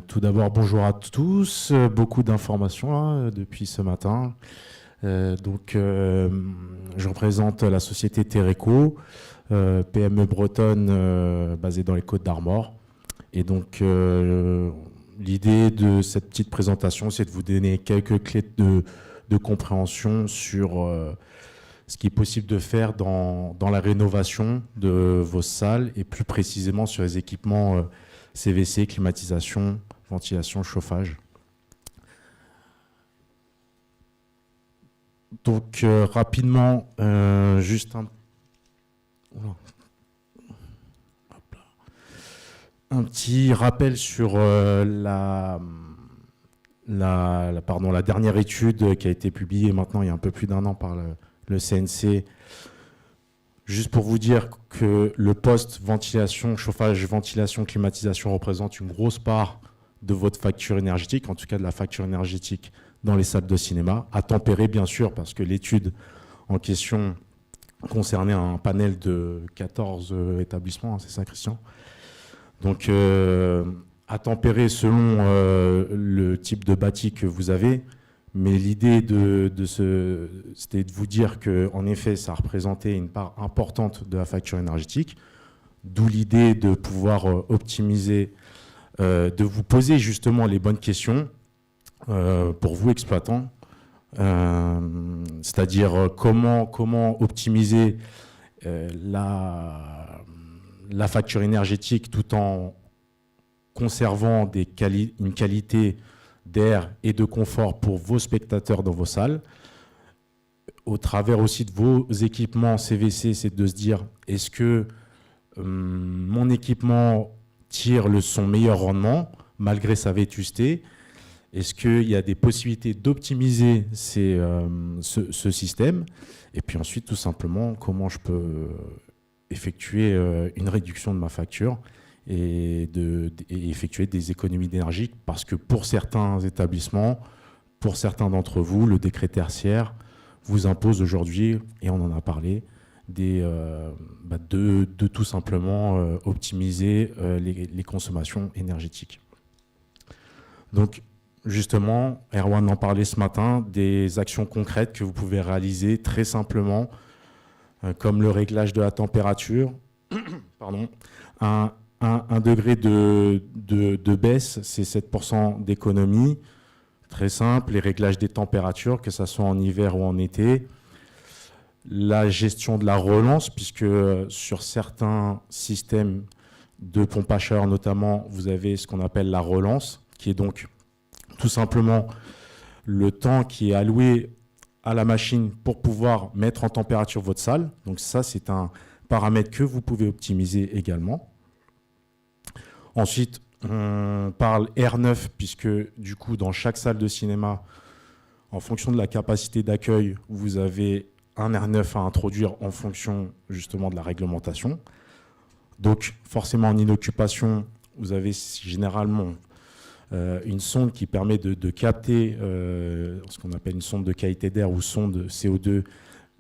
Tout d'abord, bonjour à tous. Beaucoup d'informations là, depuis ce matin. Je représente la société Tereco, PME bretonne basée dans les Côtes d'Armor. Et donc, l'idée de cette petite présentation, c'est de vous donner quelques clés de compréhension sur ce qui est possible de faire dans la rénovation de vos salles et plus précisément sur les équipements CVC, climatisation, ventilation, chauffage. Donc rapidement, juste un petit rappel sur la dernière étude qui a été publiée maintenant il y a un peu plus d'un an par le CNC. Juste pour vous dire que le poste ventilation, chauffage, ventilation, climatisation représente une grosse part de votre facture énergétique, en tout cas de la facture énergétique dans les salles de cinéma, à tempérer bien sûr, parce que l'étude en question concernait un panel de 14 établissements, hein, c'est ça Christian? Donc à tempérer selon le type de bâti que vous avez. Mais l'idée c'était de vous dire qu'en effet, ça représentait une part importante de la facture énergétique, d'où l'idée de pouvoir optimiser, de vous poser justement les bonnes questions pour vous, exploitants, c'est-à-dire comment optimiser la facture énergétique tout en conservant une qualité d'air et de confort pour vos spectateurs dans vos salles. Au travers aussi de vos équipements CVC, c'est de se dire, est-ce que mon équipement tire son meilleur rendement malgré sa vétusté? Est-ce qu'il y a des possibilités d'optimiser ce système? Et puis ensuite, tout simplement, comment je peux effectuer une réduction de ma facture et effectuer des économies d'énergie, parce que pour certains établissements, pour certains d'entre vous, le décret tertiaire vous impose aujourd'hui, et on en a parlé, de tout simplement optimiser les consommations énergétiques. Donc justement, Erwan en parlait ce matin, des actions concrètes que vous pouvez réaliser très simplement, comme le réglage de la température, pardon, un degré de baisse, c'est 7% d'économie. Très simple, les réglages des températures, que ce soit en hiver ou en été. La gestion de la relance, puisque sur certains systèmes de pompe à chaleur notamment, vous avez ce qu'on appelle la relance, qui est donc tout simplement le temps qui est alloué à la machine pour pouvoir mettre en température votre salle. Donc ça, c'est un paramètre que vous pouvez optimiser également. Ensuite, on parle R9, puisque du coup, dans chaque salle de cinéma, en fonction de la capacité d'accueil, vous avez un R9 à introduire en fonction justement de la réglementation. Donc, forcément, en inoccupation, vous avez généralement une sonde qui permet de capter ce qu'on appelle une sonde de qualité d'air ou sonde CO2,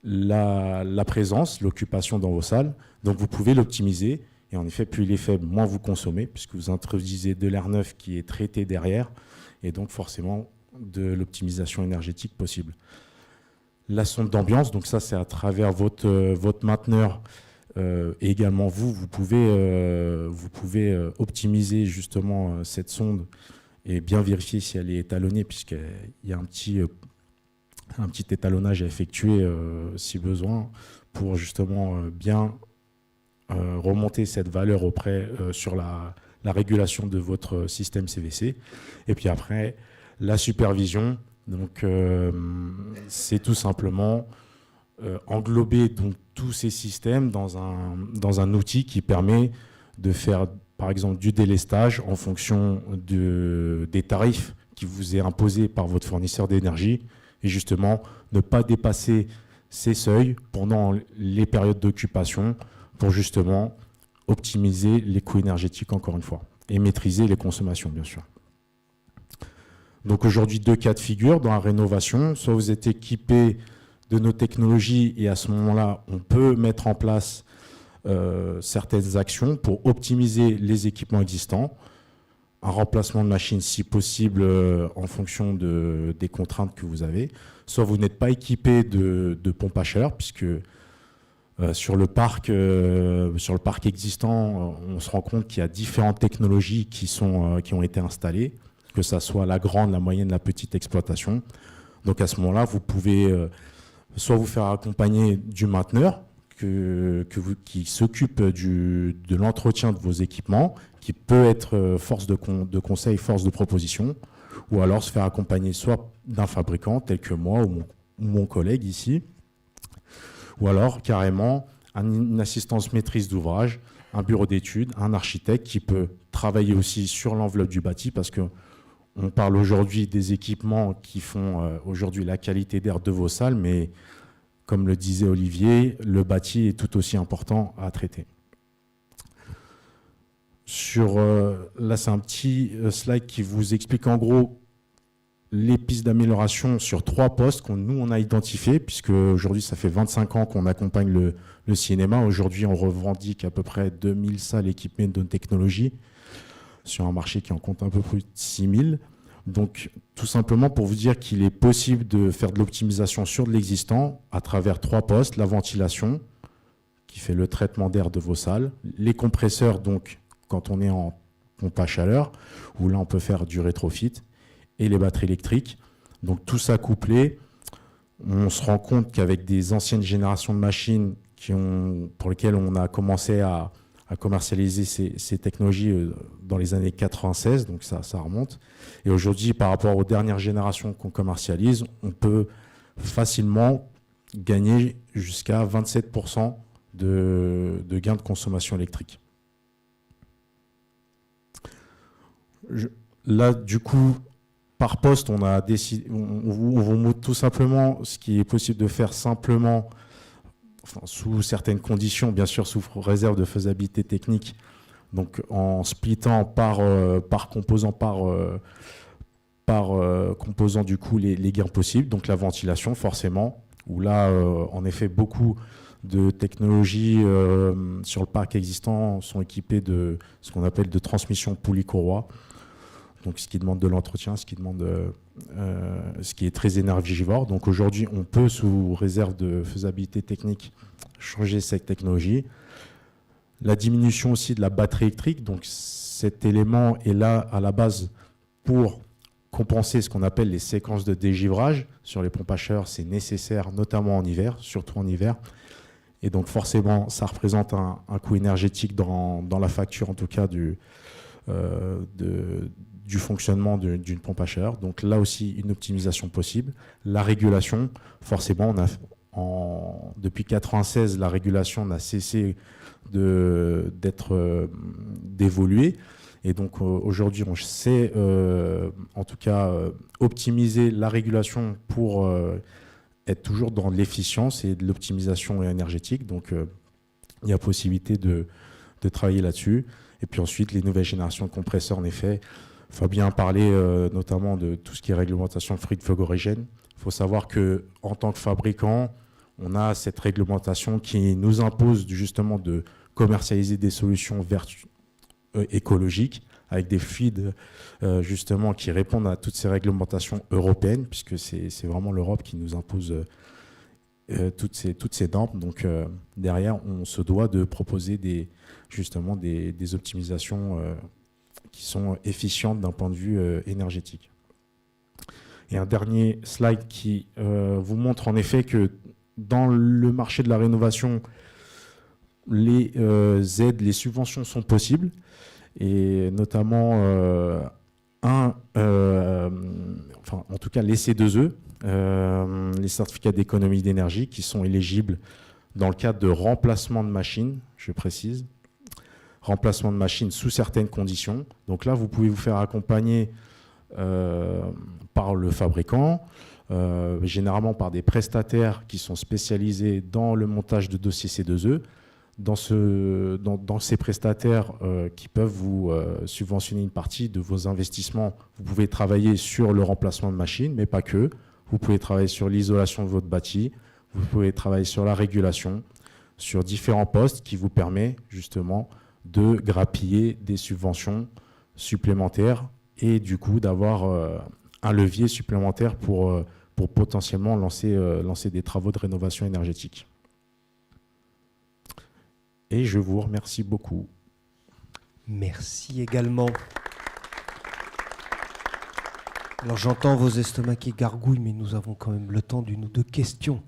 la présence, l'occupation dans vos salles. Donc, vous pouvez l'optimiser. Et en effet, plus il est faible, moins vous consommez, puisque vous introduisez de l'air neuf qui est traité derrière, et donc forcément de l'optimisation énergétique possible. La sonde d'ambiance, donc ça c'est à travers votre mainteneur, et également vous pouvez optimiser justement cette sonde et bien vérifier si elle est étalonnée, puisqu'il y a un petit étalonnage à effectuer si besoin, pour justement bien remonter cette valeur sur la régulation de votre système CVC. Et puis après, la supervision, donc c'est tout simplement englober donc tous ces systèmes dans un outil qui permet de faire par exemple du délestage en fonction des tarifs qui vous est imposé par votre fournisseur d'énergie, et justement ne pas dépasser ces seuils pendant les périodes d'occupation, pour justement optimiser les coûts énergétiques encore une fois, et maîtriser les consommations bien sûr. Donc aujourd'hui, deux cas de figure dans la rénovation. Soit vous êtes équipé de nos technologies et à ce moment-là, on peut mettre en place certaines actions pour optimiser les équipements existants. un remplacement de machine si possible en fonction des contraintes que vous avez. Soit vous n'êtes pas équipé de pompe à chaleur, puisque sur le parc existant, on se rend compte qu'il y a différentes technologies qui ont été installées, que ce soit la grande, la moyenne, la petite exploitation. Donc à ce moment-là, vous pouvez soit vous faire accompagner du mainteneur qui s'occupe de l'entretien de vos équipements, qui peut être force de conseil, force de proposition, ou alors se faire accompagner soit d'un fabricant tel que moi ou mon collègue ici, ou alors carrément une assistance maîtrise d'ouvrage, un bureau d'études, un architecte qui peut travailler aussi sur l'enveloppe du bâti, parce qu'on parle aujourd'hui des équipements qui font aujourd'hui la qualité d'air de vos salles, mais comme le disait Olivier, le bâti est tout aussi important à traiter. Là, c'est un petit slide qui vous explique en gros les pistes d'amélioration sur 3 postes que nous, on a identifiés, puisque aujourd'hui, ça fait 25 ans qu'on accompagne le cinéma. Aujourd'hui, on revendique à peu près 2000 salles équipées de technologies sur un marché qui en compte un peu plus de 6000. Donc, tout simplement pour vous dire qu'il est possible de faire de l'optimisation sur de l'existant à travers 3 postes. La ventilation, qui fait le traitement d'air de vos salles. Les compresseurs, donc, quand on est en pompe à chaleur, où là, on peut faire du rétrofit. Et les batteries électriques. Donc, tout ça couplé, on se rend compte qu'avec des anciennes générations de machines pour lesquelles on a commencé à commercialiser ces technologies dans les années 96, donc ça remonte. Et aujourd'hui, par rapport aux dernières générations qu'on commercialise, on peut facilement gagner jusqu'à 27% de gains de consommation électrique. Là, du coup, par poste, on a décidé, on vous montre tout simplement ce qui est possible de faire simplement, enfin, sous certaines conditions, bien sûr sous réserve de faisabilité technique, donc en splittant par composant, composant du coup les gains possibles. Donc la ventilation forcément, où là en effet beaucoup de technologies sur le parc existant sont équipées de ce qu'on appelle de transmission poulie-courroie. Donc ce qui demande de l'entretien, ce qui est très énergivore. Donc aujourd'hui, on peut, sous réserve de faisabilité technique, changer cette technologie. La diminution aussi de la batterie électrique. Donc cet élément est là à la base pour compenser ce qu'on appelle les séquences de dégivrage. Sur les pompes à chaleur, c'est nécessaire, notamment en hiver, surtout en hiver. Et donc forcément, ça représente un coût énergétique dans la facture, en tout cas du fonctionnement d'une pompe à chaleur. Donc là aussi, une optimisation possible. La régulation, forcément, depuis 1996, la régulation n'a cessé d'évoluer. Et donc aujourd'hui, on sait en tout cas optimiser la régulation pour être toujours dans l'efficience et de l'optimisation énergétique. Donc il y a possibilité de travailler là-dessus. Et puis ensuite, les nouvelles générations de compresseurs, en effet, Fabien a parlé notamment de tout ce qui est réglementation fluide frigorigène. Il faut savoir qu'en tant que fabricant, on a cette réglementation qui nous impose justement de commercialiser des solutions écologiques avec des fluides justement qui répondent à toutes ces réglementations européennes, puisque c'est vraiment l'Europe qui nous impose toutes ces normes. Donc derrière, on se doit de proposer justement des optimisations qui sont efficientes d'un point de vue énergétique. Et un dernier slide qui vous montre en effet que dans le marché de la rénovation, les aides, les subventions sont possibles, et notamment en tout cas les C2E, les certificats d'économie d'énergie, qui sont éligibles dans le cadre de remplacement de machines, je précise, remplacement de machines sous certaines conditions. Donc là, vous pouvez vous faire accompagner par le fabricant, généralement par des prestataires qui sont spécialisés dans le montage de dossiers C2E. Dans ces prestataires qui peuvent vous subventionner une partie de vos investissements, vous pouvez travailler sur le remplacement de machines, mais pas que. Vous pouvez travailler sur l'isolation de votre bâti, vous pouvez travailler sur la régulation, sur différents postes qui vous permettent justement de grappiller des subventions supplémentaires et du coup d'avoir un levier supplémentaire pour potentiellement lancer des travaux de rénovation énergétique. Et je vous remercie beaucoup. Merci également. Alors j'entends vos estomacs qui gargouillent, mais nous avons quand même le temps d'une ou deux questions.